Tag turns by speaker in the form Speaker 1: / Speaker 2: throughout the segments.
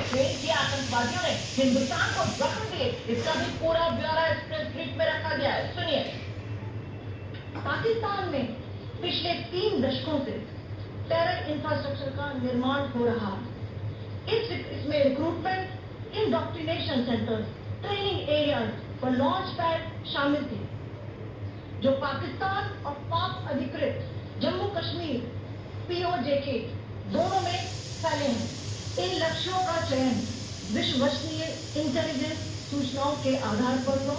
Speaker 1: Train किए आतंकवादियों ने हिंदुस्तान को जख्म दिए, इसका भी पूरा ब्यौरा इस प्रेस ब्रीफ में रखा गया है। सुनिए, पाकिस्तान में पिछले 3 दशकों से टेरर इंफ्रास्ट्रक्चर का निर्माण हो रहा है। इसमें recruitment, indoctrination centres, training areas और लॉन्च पैड शामिल थे, जो पाकिस्तान और पाक अधिकृत जम्मू कश्मीर POJK दोनों में फैले हैं। इन लक्ष्यों का चयन विश्वसनीय इंटेलिजेंस सूचनाओं के आधार पर हो,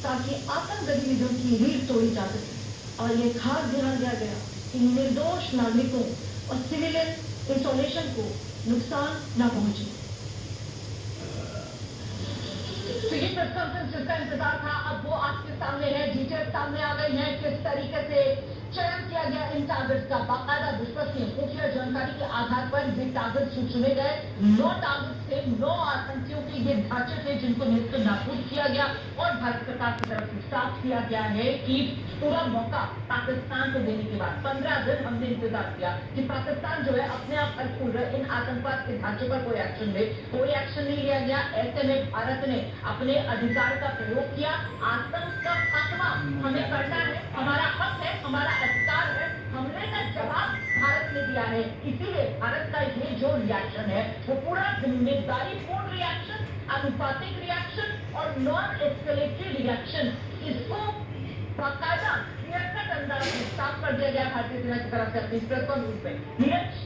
Speaker 1: ताकि आतंक गतिविधियों की रीढ़ तोड़ी जा सके और ये खास ध्यान दिया गया कि निर्दोष नागरिकों और सिविलियन इंस्टॉलेशन को नुकसान न पहुंचे। तो ये प्रेस कॉन्फ्रेंस जिसका इंतजार था, अब वो आपके सामने है। डिटेल सामने आ गई है, किस तरीके से चयन किया गया इन टारगेट्स का। बाकायदा विश्वसनीय खुफिया जानकारी के आधार पर ये टारगेट चुने गए। 9 टारगेट थे, 9 आतंकियों के ये ढांचे थे जिनको निष्ठ नाबूद किया गया और भारत सरकार की तरफ से साफ किया गया है कि पूरा मौका पाकिस्तान को देने के बाद 15 दिन हमने इंतजार किया कि पाकिस्तान जो है अपने आप फल इन आतंकवाद के ढांचे पर कोई एक्शन ले। कोई एक्शन नहीं लिया गया। ऐसे में भारत ने अपने अधिकार का प्रयोग किया। आतंक का खात्मा हमें करना है, हमारा हक है, हमारा अधिकार है। हमले का जवाब भारत ने दिया है। इसीलिए भारत का ये जो रिएक्शन है वो पूरा जिम्मेदारीपूर्ण रिएक्शन, अनुपातिक रिएक्शन और नॉन एस्केलेटरी रिएक्शन, इसको बाकायदा क्लियर कट अंदाज में साफ कर दिया गया भारतीय सेना की तरफ से अपनी प्रेस कॉन्फ्रेंस में। नीरज,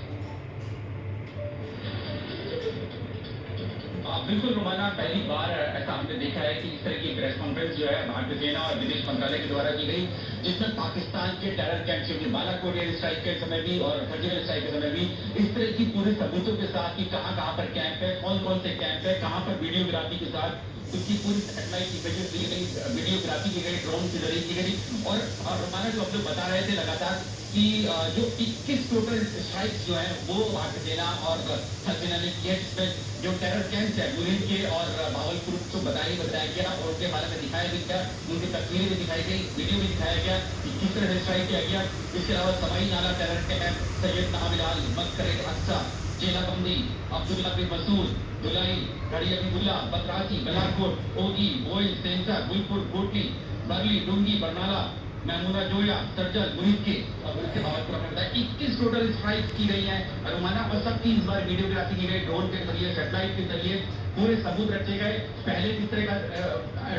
Speaker 2: बिल्कुल रोमाना, पहली बार ऐसा हमने देखा है कि इस तरह की प्रेस कॉन्फ्रेंस जो है भारतीय सेना और विदेश मंत्रालय के द्वारा की गई, जिसमें पाकिस्तान के टेरर कैंप से बालाकोट एयर स्ट्राइक के समय भी और सर्जिकल स्ट्राइक के समय भी इस तरह की पूरे सबूतों के साथ कि कहां पर कैंप है, कौन कौन से कैंप है, कहां पर वीडियोग्राफी के साथ उसकी पूरी सैटेलाइट इमेजेस ली गई, वीडियोग्राफी की गई, ड्रोन के जरिए की गई। और रोमाना जो हम लोग बता रहे थे लगातार कि जो 21 टोटल स्ट्राइक्स जो है वो भारतीय सेना और थल सेना ने किए, जिसमें जो टेरर कैंप्स है बुलेट के और भावलपुर को बताया गया और उनके बारे में दिखाया भी गया, उनकी तस्वीरें भी दिखाई गई, वीडियो भी दिखाया गया कि किस तरह से स्ट्राइक किया गया। इसके अलावा सवाई नाला टेरर कैंप, सैयद नामिलाल, मक्कर अक्सा, चेलाबंदी, अब्दुल्ला बिन मसूद, दुलाई, गड़ी अब्दुल्ला, बतराची, गलाकोट, ओगी, बोइल, सेंसर, गुलपुर, कोटली, बरली, डूंगी, बरनाला, महमूदा जोया, सर्जल, मुहित के और उनके भावलपुर में बताया 21 टोटल स्ट्राइक की गई है। रोमाना और सब 3 बार वीडियोग्राफी की गई, ड्रोन के जरिए, सैटेलाइट के जरिए पूरे सबूत रखे गए। पहले किस तरह का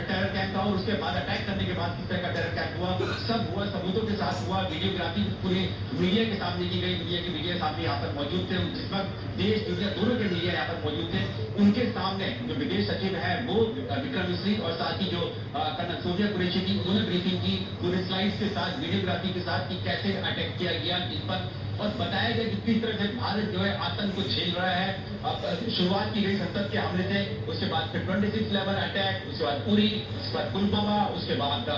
Speaker 2: टेरर कैंप था और उसके बाद अटैक करने के बाद किस तरह का टेरर कैंप हुआ, सब हुआ, सबूतों के साथ हुआ। वीडियोग्राफी पूरी मीडिया के सामने की गई, मीडिया के मीडिया सामने यहाँ पर मौजूद थे। जिस वक्त देश दुनिया दोनों के मीडिया यहाँ पर मौजूद थे, उनके सामने जो विदेश सचिव है वो विक्रम मिश्री और साथ ही जो कर्नल सोफिया कुरैशी थी, उन्होंने ब्रीफिंग की पूरे स्लाइड्स के साथ, वीडियोग्राफी के साथ कि कैसे अटैक किया गया इस पर, और बताया गया कि किस तरह से भारत जो है आतंक को झेल रहा है। शुरुआत की गई संसद के हमले से, उसके बाद फिर 26 लेवल अटैक, उसके बाद उरी, उसके बाद पुलवामा, उसके बाद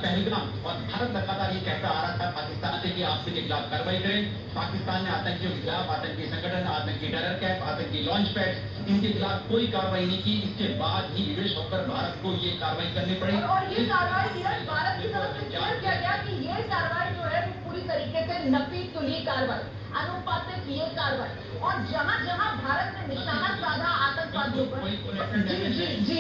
Speaker 2: पहलगाम। और भारत लगातार ये कहता आ रहा था पाकिस्तान से कि आप इसके खिलाफ कार्रवाई करें। पाकिस्तान ने आतंकियों के खिलाफ, आतंकी संगठन, आतंकी टेरर कैंप, आतंकी लॉन्च पैड, इनके खिलाफ कोई कार्रवाई नहीं की। इसके बाद ही विवेश होकर भारत को ये कार्रवाई करनी पड़ी
Speaker 1: और ये कार्रवाई भारत की तरफ से क्लियर किया गया कि ये कार्रवाई जो है पूरी तरीके से नफी तुली कार्रवाई, अनुपातिक ये कार्रवाई, और जहां जहां भारत ने निशाना साधा आतंकवादियों पर, जी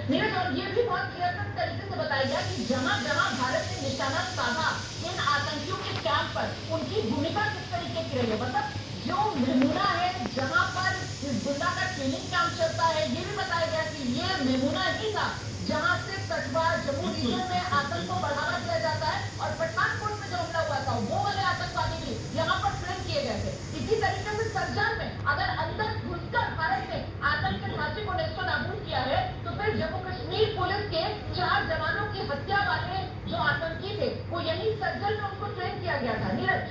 Speaker 1: नीरज, और ये भी बहुत क्लियर कट तरीके से बताया गया कि जहां जहां भारत ने निशाना साधा इन आतंकियों के कैंप पर, उनकी भूमिका किस तरीके की रही है। मतलब जो मेमूना है, जहां पर हिजबुल्ला का ट्रेनिंग कैंप चलता है, ये भी बताया गया कि ये मेमूना ही था जहां से कठुआ जम्मू रीजन में आतंक को बढ़ावा दिया जाता है, और पठानकोट में जो हमला हुआ था वो वाले आतंकवादी भी यहाँ पर ट्रेन किए गए थे। इसी तरीके से सरजन में अगर अंदर घुसकर भारत ने आतंक के ढांचे को नेस्तो नाबूद किया है, तो फिर जम्मू कश्मीर पुलिस के 4 जवानों की हत्या वाले जो आतंकी थे वो यही सरजन में उनको ट्रेन किया गया था। नीरज,